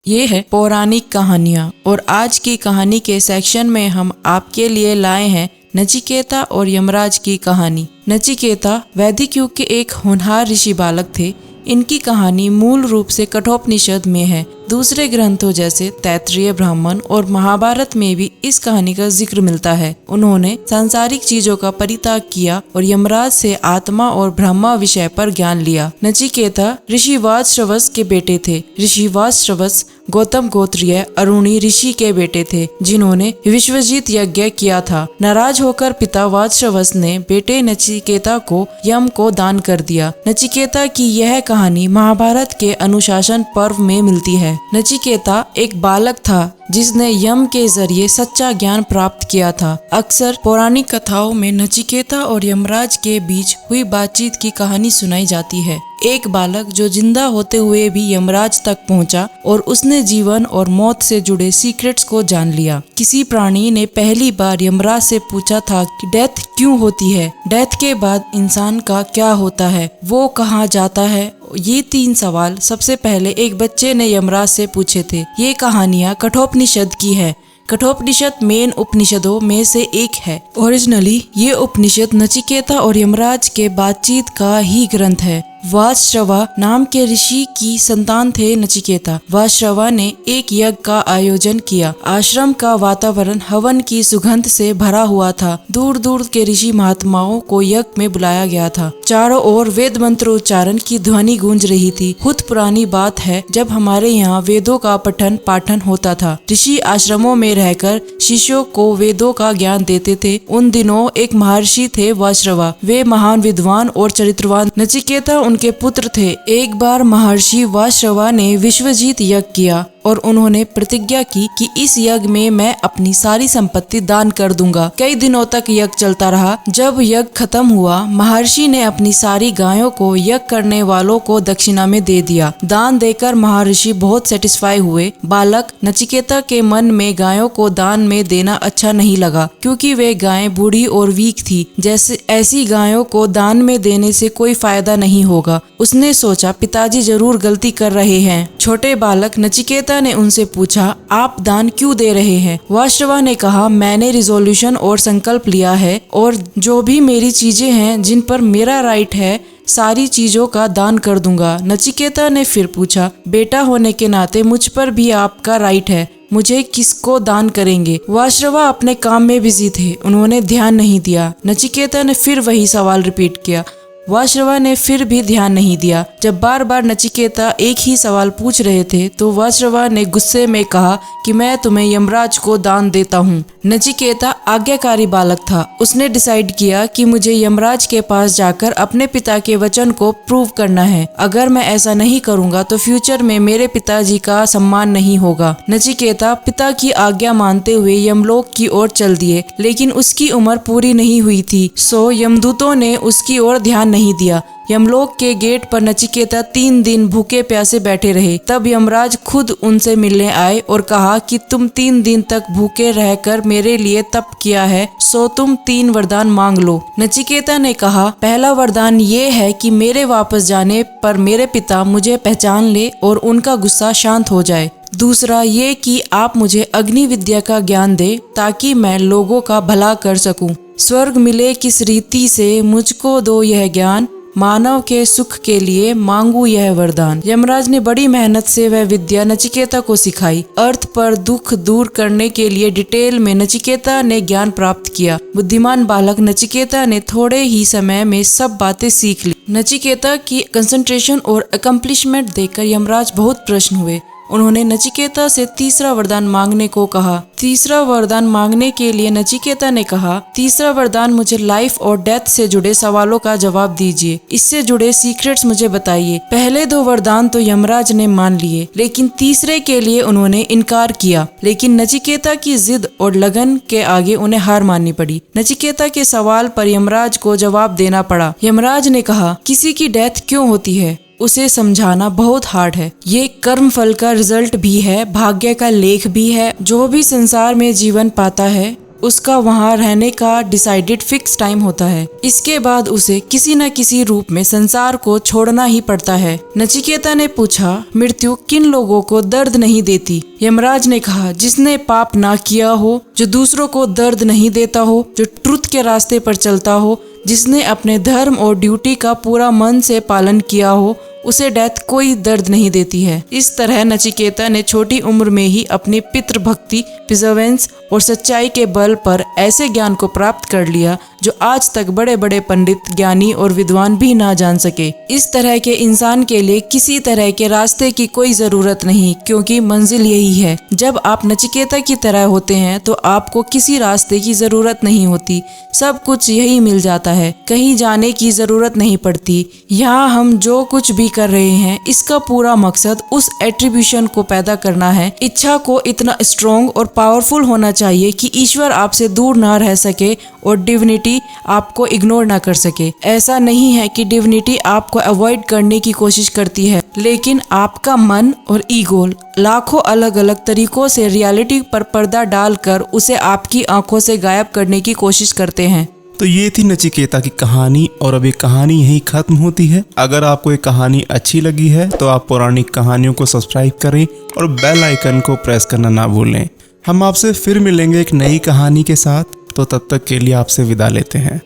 ये है पौराणिक कहानियाँ और आज की कहानी के सेक्शन में हम आपके लिए लाए हैं नचिकेता और यमराज की कहानी। नचिकेता वैदिक युग के एक होनहार ऋषि बालक थे। इनकी कहानी मूल रूप से कठोपनिषद में है। दूसरे ग्रंथों जैसे तैत्तिरीय ब्राह्मण और महाभारत में भी इस कहानी का जिक्र मिलता है। उन्होंने सांसारिक चीजों का परित्याग किया और यमराज से आत्मा और ब्रह्मा विषय पर ज्ञान लिया। नचिकेता ऋषि वाजश्रवस के बेटे थे। ऋषि वाजश्रवस गौतम गोत्रीय अरुणी ऋषि के बेटे थे, जिन्होंने विश्वजीत यज्ञ किया था। नाराज होकर पिता वाजश्रवस ने बेटे नचिकेता को यम को दान कर दिया। नचिकेता की यह कहानी महाभारत के अनुशासन पर्व में मिलती है। नचिकेता एक बालक था जिसने यम के जरिए सच्चा ज्ञान प्राप्त किया था। अक्सर पौराणिक कथाओं में नचिकेता और यमराज के बीच हुई बातचीत की कहानी सुनाई जाती है। एक बालक जो जिंदा होते हुए भी यमराज तक पहुंचा और उसने जीवन और मौत से जुड़े सीक्रेट्स को जान लिया। किसी प्राणी ने पहली बार यमराज से पूछा था कि डेथ क्यों होती है, डेथ के बाद इंसान का क्या होता है, वो कहाँ जाता है। ये 3 सवाल सबसे पहले एक बच्चे ने यमराज से पूछे थे। ये कहानियाँ कठोपनिषद की है। कठोपनिषद मेन उपनिषदों में से एक है। ओरिजिनली ये उपनिषद नचिकेता और यमराज के बातचीत का ही ग्रंथ है। वाजश्रवा नाम के ऋषि की संतान थे नचिकेता। वाजश्रवा ने एक यज्ञ का आयोजन किया। आश्रम का वातावरण हवन की सुगंध से भरा हुआ था। दूर दूर के ऋषि महात्माओं को यज्ञ में बुलाया गया था। चारों ओर वेद मंत्र उच्चारण की ध्वनि गूंज रही थी। बहुत पुरानी बात है जब हमारे यहाँ वेदों का पठन पाठन होता था। ऋषि आश्रमों में रहकर शिष्यों को वेदों का ज्ञान देते थे। उन दिनों एक महर्षि थे वाजश्रवा। वे महान विद्वान और चरित्रवान। नचिकेता उनके पुत्र थे। एक बार महर्षि वाजश्रवा ने विश्वजीत यज्ञ किया और उन्होंने प्रतिज्ञा की कि इस यज्ञ में मैं अपनी सारी संपत्ति दान कर दूंगा। कई दिनों तक यज्ञ चलता रहा। जब यज्ञ खत्म हुआ, महर्षि ने अपनी सारी गायों को यज्ञ करने वालों को दक्षिणा में दे दिया। दान देकर महर्षि बहुत सेटिस्फाई हुए। बालक नचिकेता के मन में गायों को दान में देना अच्छा नहीं लगा, क्योंकि वे गायें बूढ़ी और वीक थी। जैसे ऐसी गायों को दान में देने से कोई फायदा नहीं होगा। उसने सोचा पिताजी जरूर गलती कर रहे हैं। छोटे बालक नचिकेता ने उनसे पूछा, आप दान क्यों दे रहे हैं? वाजश्रवा ने कहा, मैंने रिजोल्यूशन और संकल्प लिया है और जो भी मेरी चीजें हैं जिन पर मेरा राइट है, सारी चीजों का दान कर दूंगा। नचिकेता ने फिर पूछा, बेटा होने के नाते मुझ पर भी आपका राइट है, मुझे किसको दान करेंगे? वाजश्रवा अपने काम में बिजी थे, उन्होंने ध्यान नहीं दिया। नचिकेता ने फिर वही सवाल रिपीट किया। वाजश्रवा ने फिर भी ध्यान नहीं दिया। जब बार बार नचिकेता एक ही सवाल पूछ रहे थे तो वाजश्रवा ने गुस्से में कहा कि मैं तुम्हें यमराज को दान देता हूँ। नचिकेता आज्ञाकारी बालक था। उसने डिसाइड किया कि मुझे यमराज के पास जाकर अपने पिता के वचन को प्रूव करना है। अगर मैं ऐसा नहीं करूँगा तो फ्यूचर में मेरे पिताजी का सम्मान नहीं होगा। नचिकेता पिता की आज्ञा मानते हुए यमलोक की ओर चल दिए, लेकिन उसकी उम्र पूरी नहीं हुई थी, सो यमदूतों ने उसकी ओर ध्यान नहीं दिया। यमलोक के गेट पर नचिकेता 3 दिन भूखे प्यासे बैठे रहे। तब यमराज खुद उनसे मिलने आए और कहा कि तुम 3 दिन तक भूखे रहकर मेरे लिए तप किया है, सो तुम 3 वरदान मांग लो। नचिकेता ने कहा, पहला वरदान ये है कि मेरे वापस जाने पर मेरे पिता मुझे पहचान ले और उनका गुस्सा शांत हो जाए। दूसरा ये कि आप मुझे अग्नि विद्या का ज्ञान दे ताकि मैं लोगों का भला कर सकूं। स्वर्ग मिले किस रीति से मुझको दो यह ज्ञान, मानव के सुख के लिए मांगू यह वरदान। यमराज ने बड़ी मेहनत से वह विद्या नचिकेता को सिखाई। अर्थ पर दुख दूर करने के लिए डिटेल में नचिकेता ने ज्ञान प्राप्त किया। बुद्धिमान बालक नचिकेता ने थोड़े ही समय में सब बातें सीख ली। नचिकेता की कंसंट्रेशन और अकम्प्लिशमेंट देखकर यमराज बहुत प्रसन्न हुए। उन्होंने नचिकेता से तीसरा वरदान मांगने को कहा। तीसरा वरदान मांगने के लिए नचिकेता ने कहा, तीसरा वरदान मुझे लाइफ और डेथ से जुड़े सवालों का जवाब दीजिए। इससे जुड़े सीक्रेट्स मुझे बताइए। पहले 2 वरदान तो यमराज ने मान लिए, लेकिन तीसरे के लिए उन्होंने इनकार किया। लेकिन नचिकेता की जिद और लगन के आगे उन्हें हार माननी पड़ी। नचिकेता के सवाल पर यमराज को जवाब देना पड़ा। यमराज ने कहा, किसी की डेथ क्यों होती है उसे समझाना बहुत हार्ड है। ये कर्म फल का रिजल्ट भी है, भाग्य का लेख भी है। जो भी संसार में जीवन पाता है उसका वहाँ रहने का डिसाइडेड फिक्स टाइम होता है। इसके बाद उसे किसी न किसी रूप में संसार को छोड़ना ही पड़ता है। नचिकेता ने पूछा, मृत्यु किन लोगों को दर्द नहीं देती? यमराज ने कहा, जिसने पाप ना किया हो, जो दूसरों को दर्द नहीं देता हो, जो ट्रुथ के रास्ते पर चलता हो, जिसने अपने धर्म और ड्यूटी का पूरा मन से पालन किया हो, उसे डेथ कोई दर्द नहीं देती है। इस तरह नचिकेता ने छोटी उम्र में ही अपनी पितृभक्ति, प्रिजर्वेंस और सच्चाई के बल पर ऐसे ज्ञान को प्राप्त कर लिया जो आज तक बड़े बड़े पंडित, ज्ञानी और विद्वान भी ना जान सके। इस तरह के इंसान के लिए किसी तरह के रास्ते की कोई जरूरत नहीं, क्योंकि मंजिल यही है। जब आप नचिकेता की तरह होते हैं तो आपको किसी रास्ते की जरूरत नहीं होती, सब कुछ यही मिल जाता है, कहीं जाने की जरूरत नहीं पड़ती। यहाँ हम जो कुछ भी कर रहे हैं, इसका पूरा मकसद उस एट्रीब्यूशन को पैदा करना है। इच्छा को इतना स्ट्रॉन्ग और पावरफुल होना चाहिए कि ईश्वर आपसे दूर ना रह सके और डिविनिटी आपको इग्नोर ना कर सके। ऐसा नहीं है कि डिविनिटी आपको अवॉइड करने की कोशिश करती है, लेकिन आपका मन और ईगो लाखों अलग अलग तरीकों से रियलिटी पर पर्दा डालकर उसे आपकी आंखों से गायब करने की कोशिश करते हैं। तो ये थी नचिकेता की कहानी, और अब ये कहानी यहीं खत्म होती है। अगर आपको ये कहानी अच्छी लगी है तो आप पौराणिक कहानियों को सब्सक्राइब करें और बेल आइकन को प्रेस करना ना भूलें। हम आपसे फिर मिलेंगे एक नई कहानी के साथ, तो तब तक के लिए आपसे विदा लेते हैं।